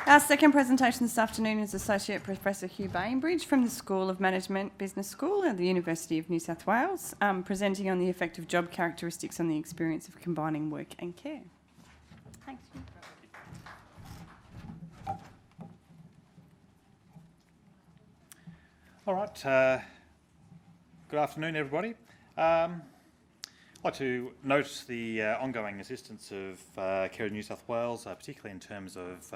Our second presentation this afternoon is Associate Professor Hugh Bainbridge from the School of Management Business School at the University of New South Wales, presenting on the effect of job characteristics on the experience of combining work and care. Thanks, Hugh. All right, good afternoon everybody. I'd like to note the ongoing assistance of Care New South Wales, particularly in terms of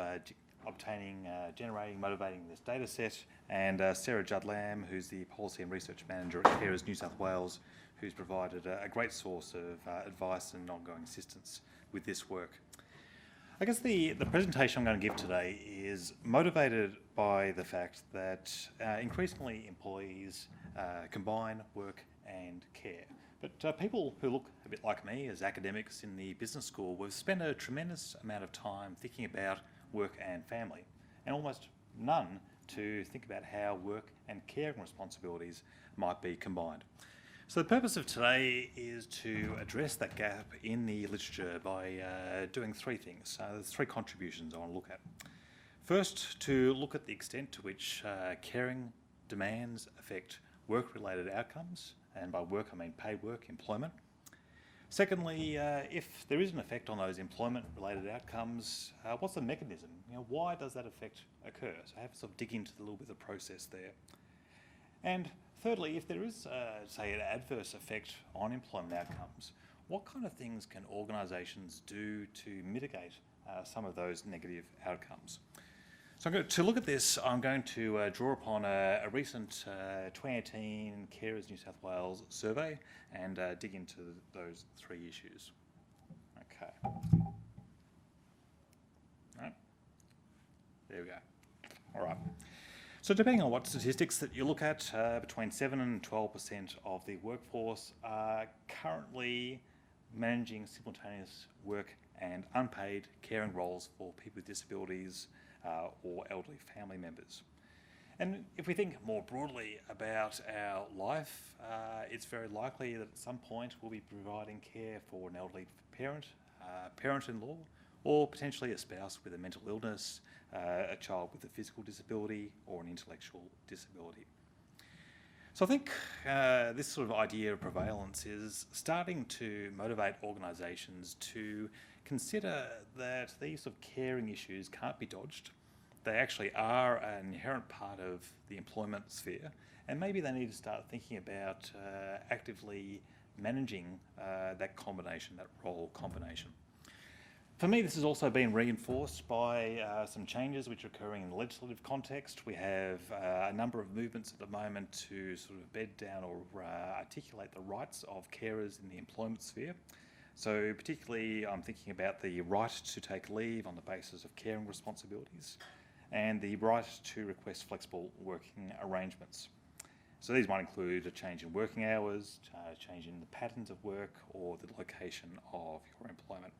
obtaining, generating, motivating this data set, and Sarah Judd-Lamb, who's the Policy and Research Manager at Carers New South Wales, who's provided a great source of advice and ongoing assistance with this work. I guess the presentation I'm going to give today is motivated by the fact that increasingly employees combine work and care. But people who look a bit like me as academics in the business school, we've spent a tremendous amount of time thinking about work and family, and almost none to think about how work and caring responsibilities might be combined. So the purpose of today is to address that gap in the literature by doing three things. There's three contributions I want to look at. First, to look at the extent to which caring demands affect work-related outcomes, and by work I mean paid work, employment. Secondly, if there is an effect on those employment-related outcomes, what's the mechanism? Why does that effect occur? So I have to sort of dig into a little bit of the process there. And thirdly, if there is, say, an adverse effect on employment outcomes, what kind of things can organisations do to mitigate some of those negative outcomes? So to look at this, I'm going to draw upon a recent 2018 Carers New South Wales survey and dig into those three issues. Okay. Right. There we go. All right. So depending on what statistics that you look at, between 7 and 12% of the workforce are currently managing simultaneous work and unpaid caring roles for people with disabilities or elderly family members. And if we think more broadly about our life, it's very likely that at some point we'll be providing care for an elderly parent, parent-in-law, or potentially a spouse with a mental illness, a child with a physical disability, or an intellectual disability. So I think this sort of idea of prevalence is starting to motivate organisations to consider that these sort of caring issues can't be dodged. They actually are an inherent part of the employment sphere, and maybe they need to start thinking about actively managing that combination, that role combination. For me, this has also been reinforced by some changes which are occurring in the legislative context. We have a number of movements at the moment to sort of bed down or articulate the rights of carers in the employment sphere. So particularly I'm thinking about the right to take leave on the basis of caring responsibilities and the right to request flexible working arrangements. So these might include a change in working hours, change in the patterns of work, or the location of your employment.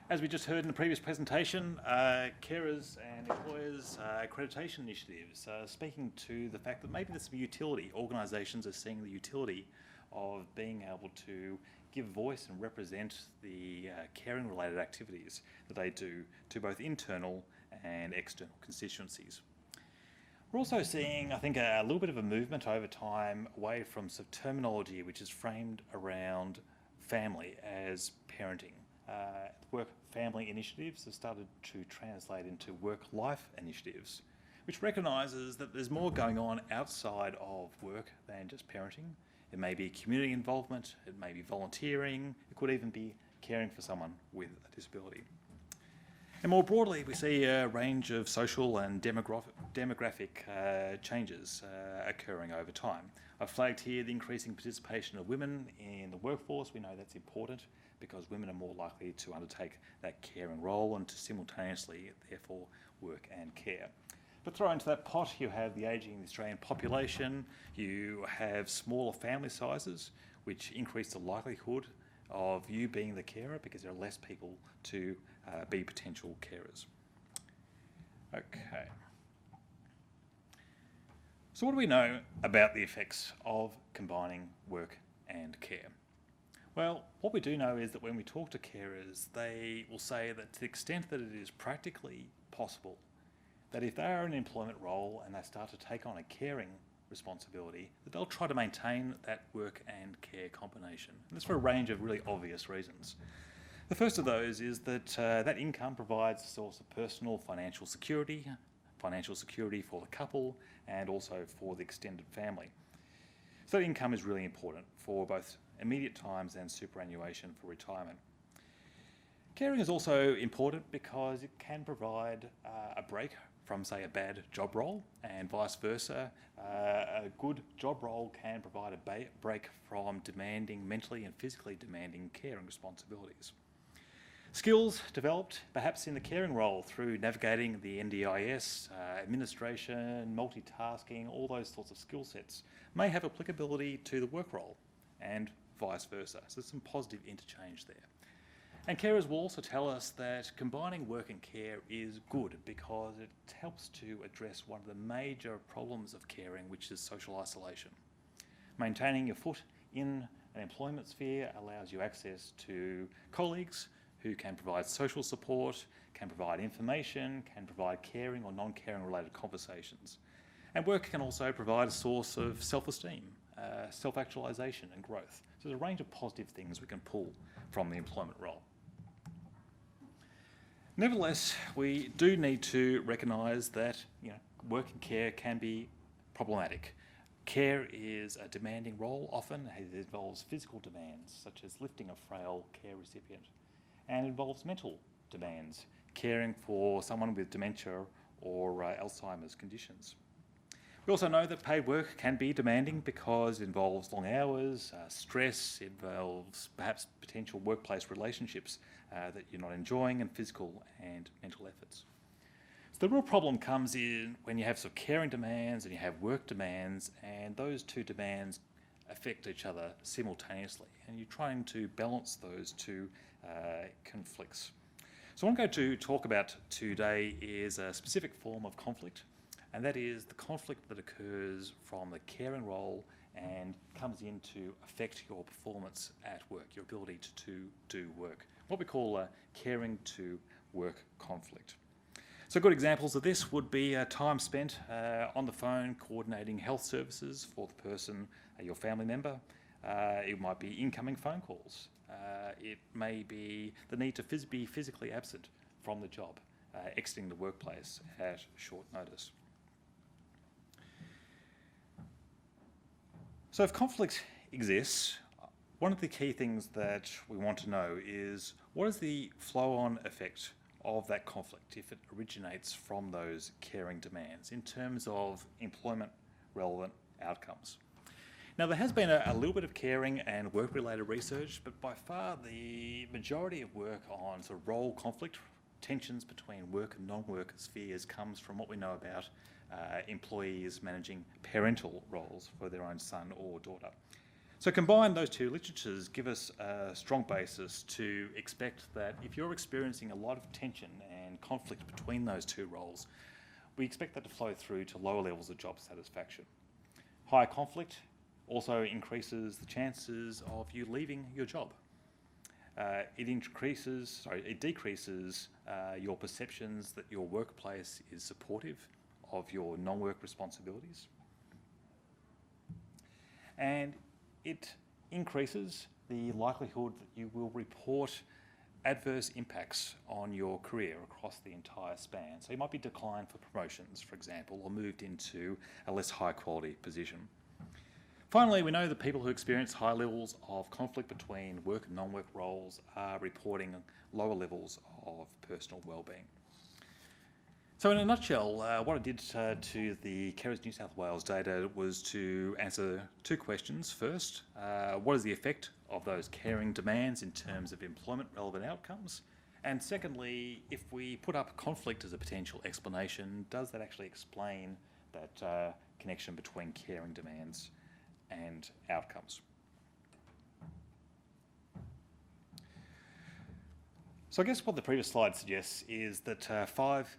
As we just heard in the previous presentation, carers and employers accreditation initiatives speaking to the fact that maybe there's some utility. Organisations are seeing the utility of being able to give voice and represent the caring related activities that they do to both internal and external constituencies. We're also seeing, I think, a little bit of a movement over time away from some terminology which is framed around family as parenting. Work-family initiatives have started to translate into work-life initiatives, which recognises that there's more going on outside of work than just parenting. It may be community involvement, it may be volunteering, it could even be caring for someone with a disability. And more broadly, we see a range of social and demographic changes occurring over time. I've flagged here the increasing participation of women in the workforce. We know that's important because women are more likely to undertake that caring role and to simultaneously, therefore, work and care. But throw into that pot, you have the ageing Australian population, you have smaller family sizes, which increase the likelihood of you being the carer because there are less people to be potential carers. Okay. So what do we know about the effects of combining work and care? Well, what we do know is that when we talk to carers, they will say that to the extent that it is practically possible that if they are in an employment role and they start to take on a caring responsibility, that they'll try to maintain that work and care combination. And that's for a range of really obvious reasons. The first of those is that that income provides a source of personal financial security for the couple and also for the extended family. So that income is really important for both immediate times and superannuation for retirement. Caring is also important because it can provide a break from, say, a bad job role, and vice versa. A good job role can provide a break from mentally and physically demanding caring responsibilities. Skills developed perhaps in the caring role through navigating the NDIS, administration, multitasking, all those sorts of skill sets may have applicability to the work role and vice versa. So there's some positive interchange there. And carers will also tell us that combining work and care is good because it helps to address one of the major problems of caring, which is social isolation. Maintaining your foot in an employment sphere allows you access to colleagues who can provide social support, can provide information, can provide caring or non-caring related conversations. And work can also provide a source of self-esteem, self-actualisation and growth. So there's a range of positive things we can pull from the employment role. Nevertheless, we do need to recognise that work and care can be problematic. Care is a demanding role often. It involves physical demands, such as lifting a frail care recipient, and involves mental demands, caring for someone with dementia or Alzheimer's conditions. We also know that paid work can be demanding because it involves long hours, stress, it involves perhaps potential workplace relationships that you're not enjoying, and physical and mental efforts. So the real problem comes in when you have sort of caring demands and you have work demands, and those two demands affect each other simultaneously, and you're trying to balance those two conflicts. So what I'm going to talk about today is a specific form of conflict, and that is the conflict that occurs from the caring role and comes in to affect your performance at work, your ability to do work. What we call a caring to work conflict. So good examples of this would be time spent on the phone coordinating health services for the person, your family member. It might be incoming phone calls. It may be the need to be physically absent from the job, exiting the workplace at short notice. So if conflict exists, one of the key things that we want to know is what is the flow-on effect of that conflict if it originates from those caring demands in terms of employment relevant outcomes. Now there has been a little bit of caring and work-related research, but by far the majority of work on sort of role conflict, tensions between work and non-work spheres comes from what we know about employees managing parental roles for their own son or daughter. So combine those two literatures give us a strong basis to expect that if you're experiencing a lot of tension and conflict between those two roles, we expect that to flow through to lower levels of job satisfaction. Higher conflict also increases the chances of you leaving your job. It decreases your perceptions that your workplace is supportive of your non-work responsibilities. And it increases the likelihood that you will report adverse impacts on your career across the entire span. So you might be declined for promotions, for example, or moved into a less high quality position. Finally, we know that people who experience high levels of conflict between work and non-work roles are reporting lower levels of personal well-being. So in a nutshell, what I did to the Carers New South Wales data was to answer two questions. First, what is the effect of those caring demands in terms of employment relevant outcomes? And secondly, if we put up conflict as a potential explanation, does that actually explain that connection between caring demands and outcomes? So I guess what the previous slide suggests is that five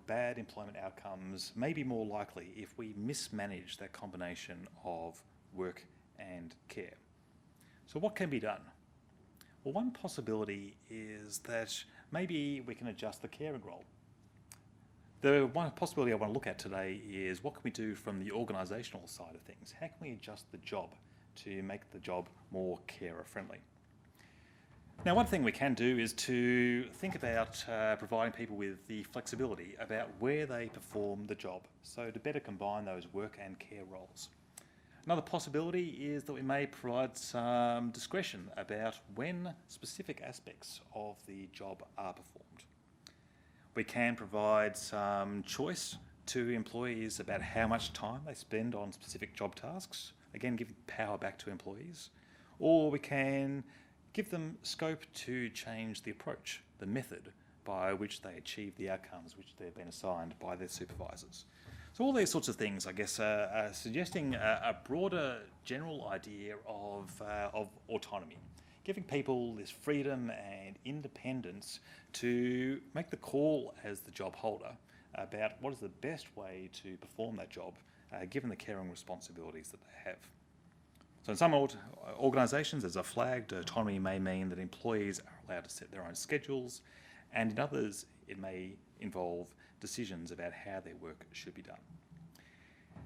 bad employment outcomes may be more likely if we mismanage that combination of work and care. So what can be done? Well, one possibility is that maybe we can adjust the caring role. The one possibility I want to look at today is what can we do from the organisational side of things? How can we adjust the job to make the job more carer friendly? Now, one thing we can do is to think about providing people with the flexibility about where they perform the job, so to better combine those work and care roles. Another possibility is that we may provide some discretion about when specific aspects of the job are performed. We can provide some choice to employees about how much time they spend on specific job tasks, again giving power back to employees, or we can give them scope to change the approach, the method by which they achieve the outcomes which they've been assigned by their supervisors. So all these sorts of things, I guess, are suggesting a broader general idea of autonomy, giving people this freedom and independence to make the call as the job holder about what is the best way to perform that job, given the caring responsibilities that they have. So in some organisations, as I flagged, autonomy may mean that employees are allowed to set their own schedules, and in others it may involve decisions about how their work should be done.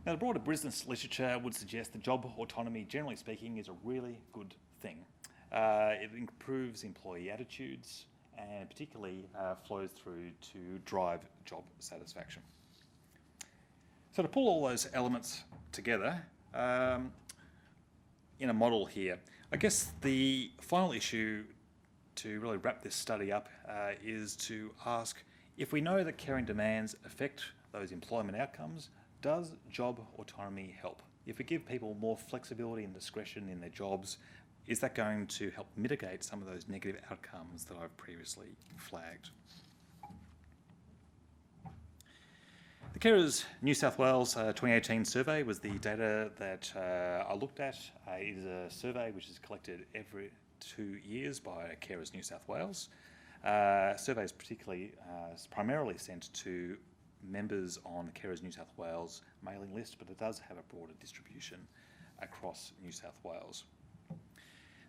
Now, the broader business literature would suggest that job autonomy, generally speaking, is a really good thing. It improves employee attitudes and particularly flows through to drive job satisfaction. So to pull all those elements together, in a model here, I guess the final issue to really wrap this study up is to ask, if we know that caring demands affect those employment outcomes, does job autonomy help? If we give people more flexibility and discretion in their jobs, is that going to help mitigate some of those negative outcomes that I've previously flagged? The Carers New South Wales 2018 survey was the data that I looked at. It is a survey which is collected every 2 years by Carers New South Wales. Survey is primarily sent to members on the Carers New South Wales mailing list, but it does have a broader distribution across New South Wales.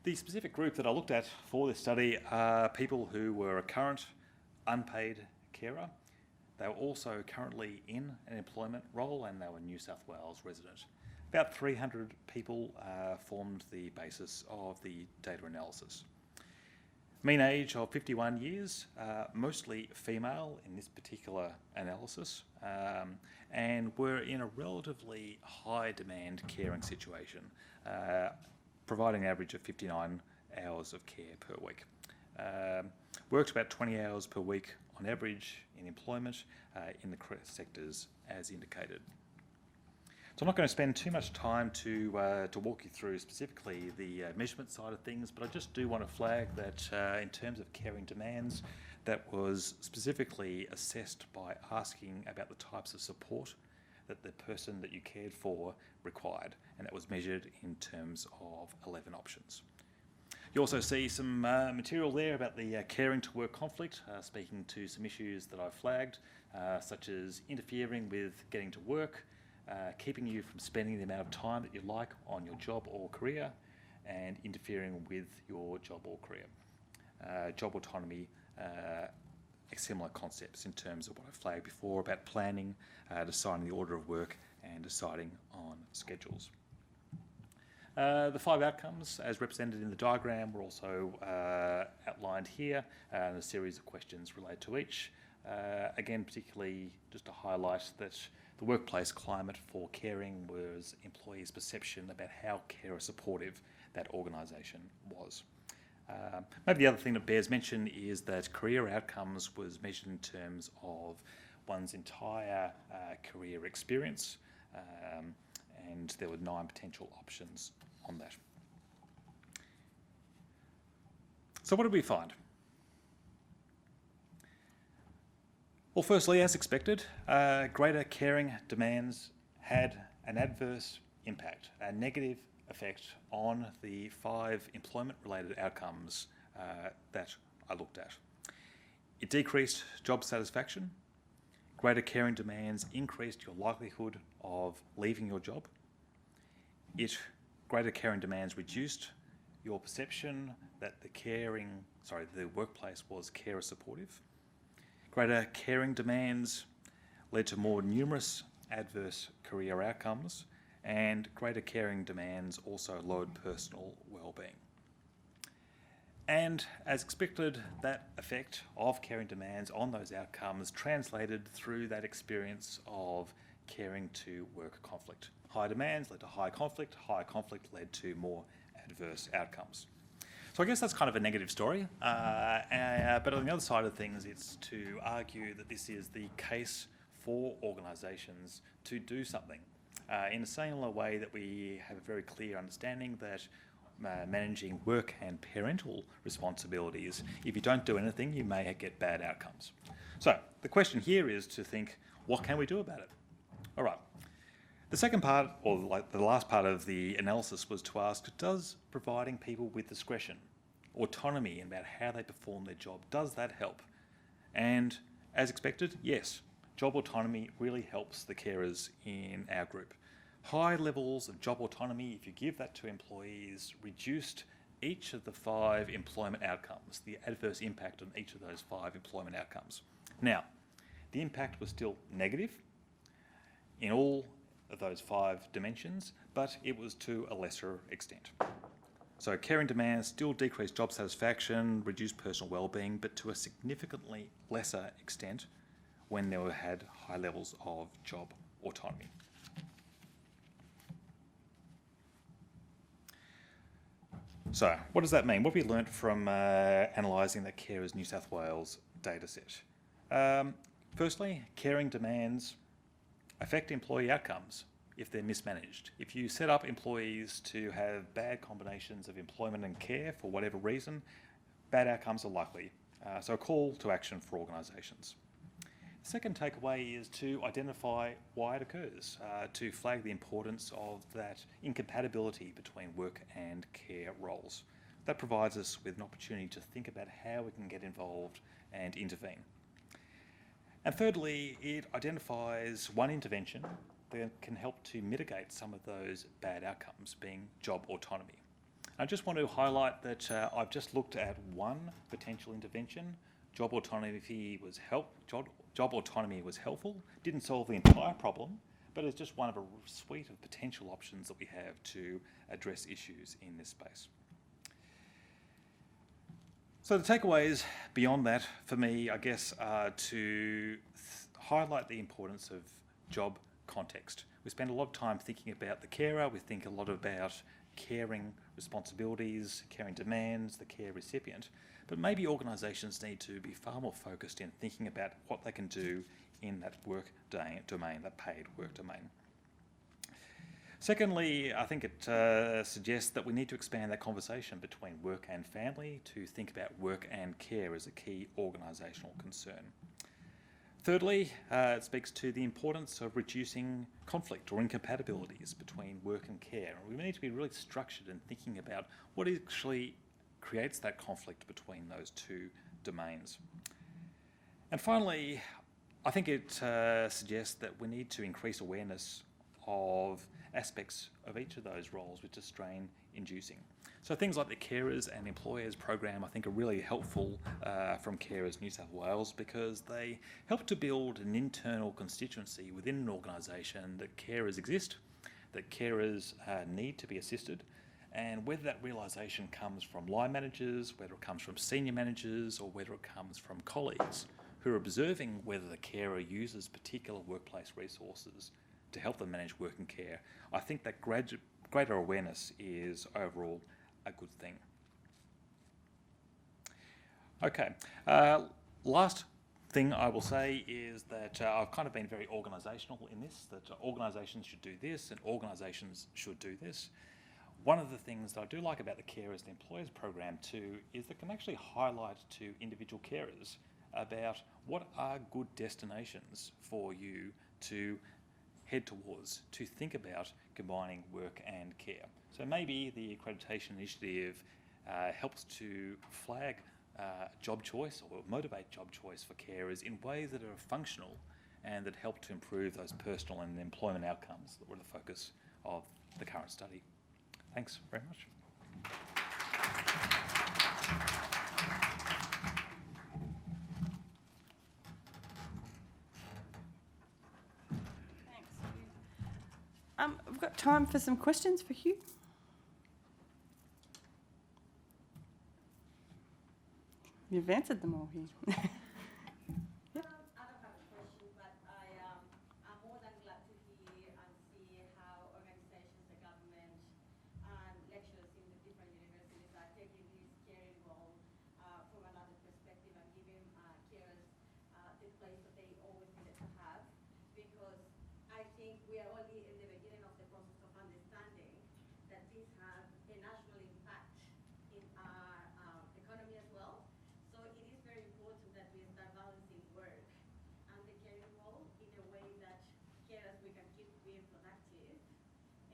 The specific group that I looked at for this study are people who were a current unpaid carer. They were also currently in an employment role and they were New South Wales resident. About 300 people formed the basis of the data analysis. Mean age of 51 years, mostly female in this particular analysis, and were in a relatively high demand caring situation, providing an average of 59 hours of care per week. Worked about 20 hours per week on average in employment in the correct sectors as indicated. So I'm not going to spend too much time to walk you through specifically the measurement side of things, but I just do want to flag that in terms of caring demands, that was specifically assessed by asking about the types of support that the person that you cared for required, and that was measured in terms of 11 options. You also see some material there about the caring to work conflict, speaking to some issues that I've flagged, such as interfering with getting to work, keeping you from spending the amount of time that you like on your job or career, and interfering with your job or career. Job autonomy, similar concepts in terms of what I flagged before about planning, deciding the order of work, and deciding on schedules. The 5 outcomes, as represented in the diagram, were also outlined here, and a series of questions related to each. Again, particularly just to highlight that the workplace climate for caring was employees' perception about how carer supportive that organisation was. Maybe the other thing that bears mention is that career outcomes was measured in terms of one's entire career experience, and there were 9 potential options on that. So what did we find? Well, firstly, as expected, greater caring demands had an adverse impact, a negative effect on the 5 employment-related outcomes that I looked at. It decreased job satisfaction. Greater caring demands increased your likelihood of leaving your job. Greater caring demands reduced your perception that the workplace was carer supportive. Greater caring demands led to more numerous adverse career outcomes, and greater caring demands also lowered personal well-being. And as expected, that effect of caring demands on those outcomes translated through that experience of caring to work conflict. High demands led to high conflict led to more adverse outcomes. So I guess that's kind of a negative story, but on the other side of things, it's to argue that this is the case for organisations to do something. In a similar way that we have a very clear understanding that managing work and parental responsibilities, if you don't do anything, you may get bad outcomes. So the question here is to think, what can we do about it? All right. The second part, or like the last part of the analysis, was to ask, does providing people with discretion, autonomy about how they perform their job, does that help? And as expected, yes, job autonomy really helps the carers in our group. High levels of job autonomy, if you give that to employees, reduced each of the 5 employment outcomes, the adverse impact on each of those 5 employment outcomes. Now, the impact was still negative in all of those 5 dimensions, but it was to a lesser extent. So caring demands still decreased job satisfaction, reduced personal well-being, but to a significantly lesser extent when they had high levels of job autonomy. So what does that mean? What have we learnt from analysing the Carers New South Wales dataset? Firstly, caring demands affect employee outcomes if they're mismanaged. If you set up employees to have bad combinations of employment and care for whatever reason, bad outcomes are likely. So a call to action for organisations. The second takeaway is to identify why it occurs, to flag the importance of that incompatibility between work and care roles. That provides us with an opportunity to think about how we can get involved and intervene. And thirdly, it identifies one intervention that can help to mitigate some of those bad outcomes, being job autonomy. I just want to highlight that I've just looked at one potential intervention. Job autonomy was helpful, didn't solve the entire problem, but it's just one of a suite of potential options that we have to address issues in this space. So the takeaways beyond that, for me, I guess, are to highlight the importance of job context. We spend a lot of time thinking about the carer, we think a lot about caring responsibilities, caring demands, the care recipient, but maybe organisations need to be far more focused in thinking about what they can do in that work domain, that paid work domain. Secondly, I think it suggests that we need to expand that conversation between work and family to think about work and care as a key organisational concern. Thirdly, it speaks to the importance of reducing conflict or incompatibilities between work and care. We need to be really structured in thinking about what actually creates that conflict between those two domains. And finally, I think it suggests that we need to increase awareness of aspects of each of those roles which are strain-inducing. So things like the Carers and Employers program I think are really helpful from Carers New South Wales because they help to build an internal constituency within an organisation that carers exist, that carers need to be assisted, and whether that realisation comes from line managers, whether it comes from senior managers, or whether it comes from colleagues who are observing whether the carer uses particular workplace resources to help them manage work and care, I think that greater awareness is overall a good thing. Okay, last thing I will say is that I've kind of been very organisational in this, that organisations should do this and organisations should do this. One of the things that I do like about the Carers and Employers program too is that it can actually highlight to individual carers about what are good destinations for you to head towards, to think about combining work and care. So maybe the accreditation initiative helps to flag job choice or motivate job choice for carers in ways that are functional and that help to improve those personal and employment outcomes that were the focus of the current study. Thanks very much. we've got time for some questions for Hugh. You've answered them all, Hugh. I don't have a question, but I'm more than glad to hear and see how organizations, the government, and lecturers in the different universities are taking this caring role from another perspective and giving carers the place that they always needed to have. Because I think we are only in the beginning of the process of understanding that this has a national impact in our economy as well. So it is very important that we start balancing work and the caring role in a way that carers we can keep being productive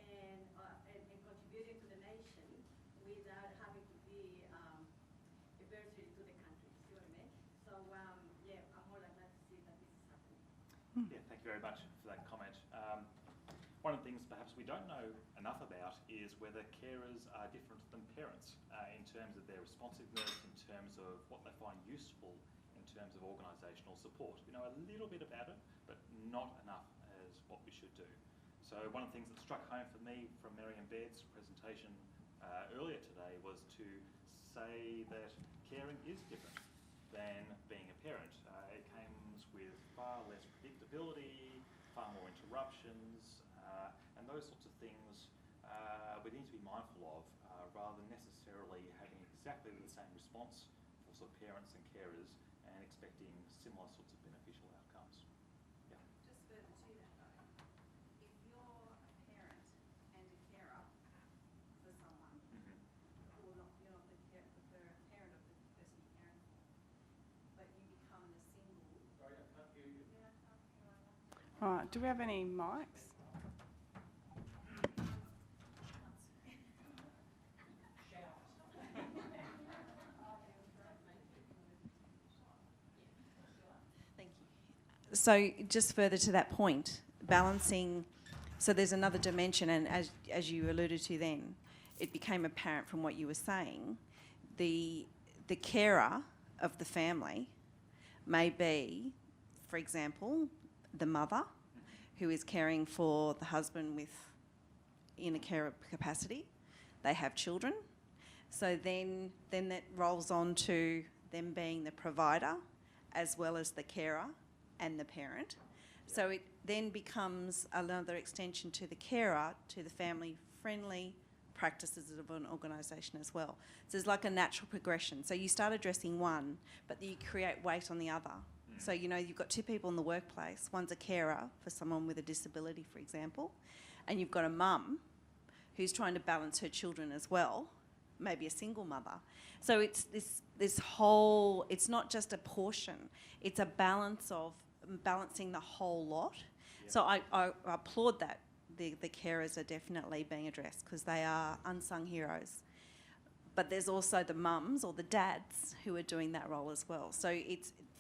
and contributing to the nation without having to be a burden to the country. See what I mean? So yeah, I'm more than glad to see that this is happening. Yeah, thank you very much for that comment. One of the things perhaps we don't know enough about is whether carers are different than parents in terms of their responsiveness, in terms of what they find useful, in terms of organisational support. We know a little bit about it, but not enough as what we should do. So one of the things that struck home for me from Marianne Baird's presentation earlier today was to say that caring is different than being a parent. It comes with far less predictability, far more interruptions, and those sorts of things we need to be mindful of rather than necessarily having exactly the same response for sort of parents and carers and expecting similar sorts of beneficial outcomes. Yeah. Just further to that though, if you're a parent and a carer for someone, or not, you're not the parent of the person you're caring for, but you become the single. Sorry, I can't hear you. Yeah, I can't hear either. All right, do we have any mics? Thank you. So just further to that point, balancing, so there's another dimension, and as you alluded to then, it became apparent from what you were saying, the carer of the family may be, for example, the mother who is caring for the husband in a carer capacity. They have children. So then that rolls on to them being the provider as well as the carer and the parent. So it then becomes another extension to the carer, to the family-friendly practices of an organisation as well. So there's like a natural progression. So you start addressing one, but you create weight on the other. So, you know, you've got two people in the workplace. One's a carer for someone with a disability, for example, and you've got a mum who's trying to balance her children as well, maybe a single mother. So it's this whole, it's not just a portion, it's a balance of balancing the whole lot. Yeah. So I applaud that the carers are definitely being addressed because they are unsung heroes. But there's also the mums or the dads who are doing that role as well. So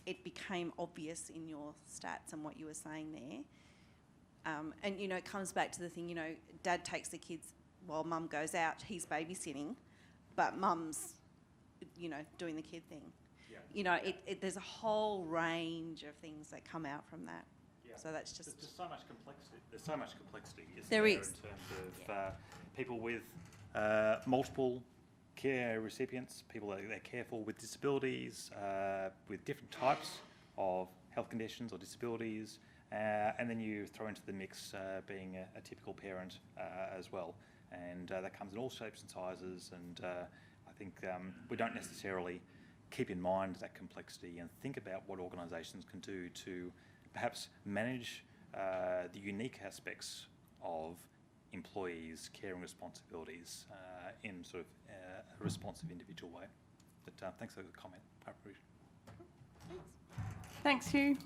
it became obvious in your stats and what you were saying there. And, you know, it comes back to the thing, you know, dad takes the kids while mum goes out, he's babysitting, but mum's, you know, doing the kid thing. Yeah. You know, there's a whole range of things that come out from that. Yeah. So that's just... There's just so much complexity. There's so much complexity, isn't There there, is. in terms of people with multiple care recipients, people that they care for with disabilities, with different types of health conditions or disabilities, and then you throw into the mix being a typical parent as well. And that comes in all shapes and sizes, and I think we don't necessarily keep in mind that complexity and think about what organisations can do to perhaps manage the unique aspects of employees' caring responsibilities in sort of a responsive individual way. But thanks for the comment. I appreciate it. Thanks, Hugh.